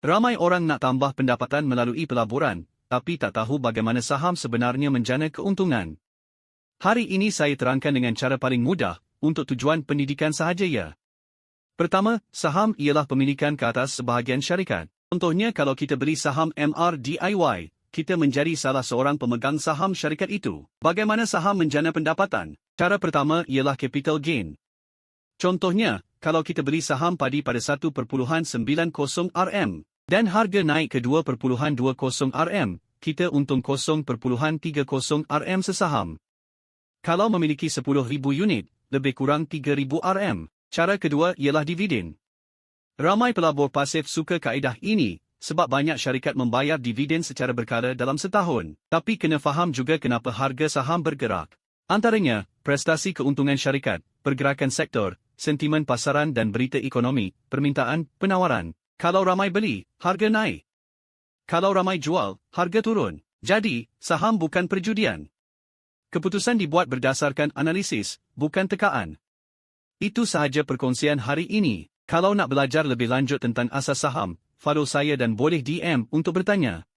Ramai orang nak tambah pendapatan melalui pelaburan, tapi tak tahu bagaimana saham sebenarnya menjana keuntungan. Hari ini saya terangkan dengan cara paling mudah, untuk tujuan pendidikan sahaja ya. Pertama, saham ialah pemilikan ke atas sebahagian syarikat. Contohnya kalau kita beli saham MRDIY, kita menjadi salah seorang pemegang saham syarikat itu. Bagaimana saham menjana pendapatan? Cara pertama ialah capital gain. Contohnya, kalau kita beli saham padi pada 1.90 RM, dan harga naik ke 2.20 RM, kita untung 0.30 RM sesaham. Kalau memiliki 10,000 unit, lebih kurang 3,000 RM. Cara kedua ialah dividen. Ramai pelabur pasif suka kaedah ini, sebab banyak syarikat membayar dividen secara berkala dalam setahun. Tapi kena faham juga kenapa harga saham bergerak. Antaranya, prestasi keuntungan syarikat, pergerakan sektor, sentimen pasaran dan berita ekonomi, permintaan, penawaran. Kalau ramai beli, harga naik. Kalau ramai jual, harga turun. Jadi, saham bukan perjudian. Keputusan dibuat berdasarkan analisis, bukan tekaan. Itu sahaja perkongsian hari ini. Kalau nak belajar lebih lanjut tentang asas saham, follow saya dan boleh DM untuk bertanya.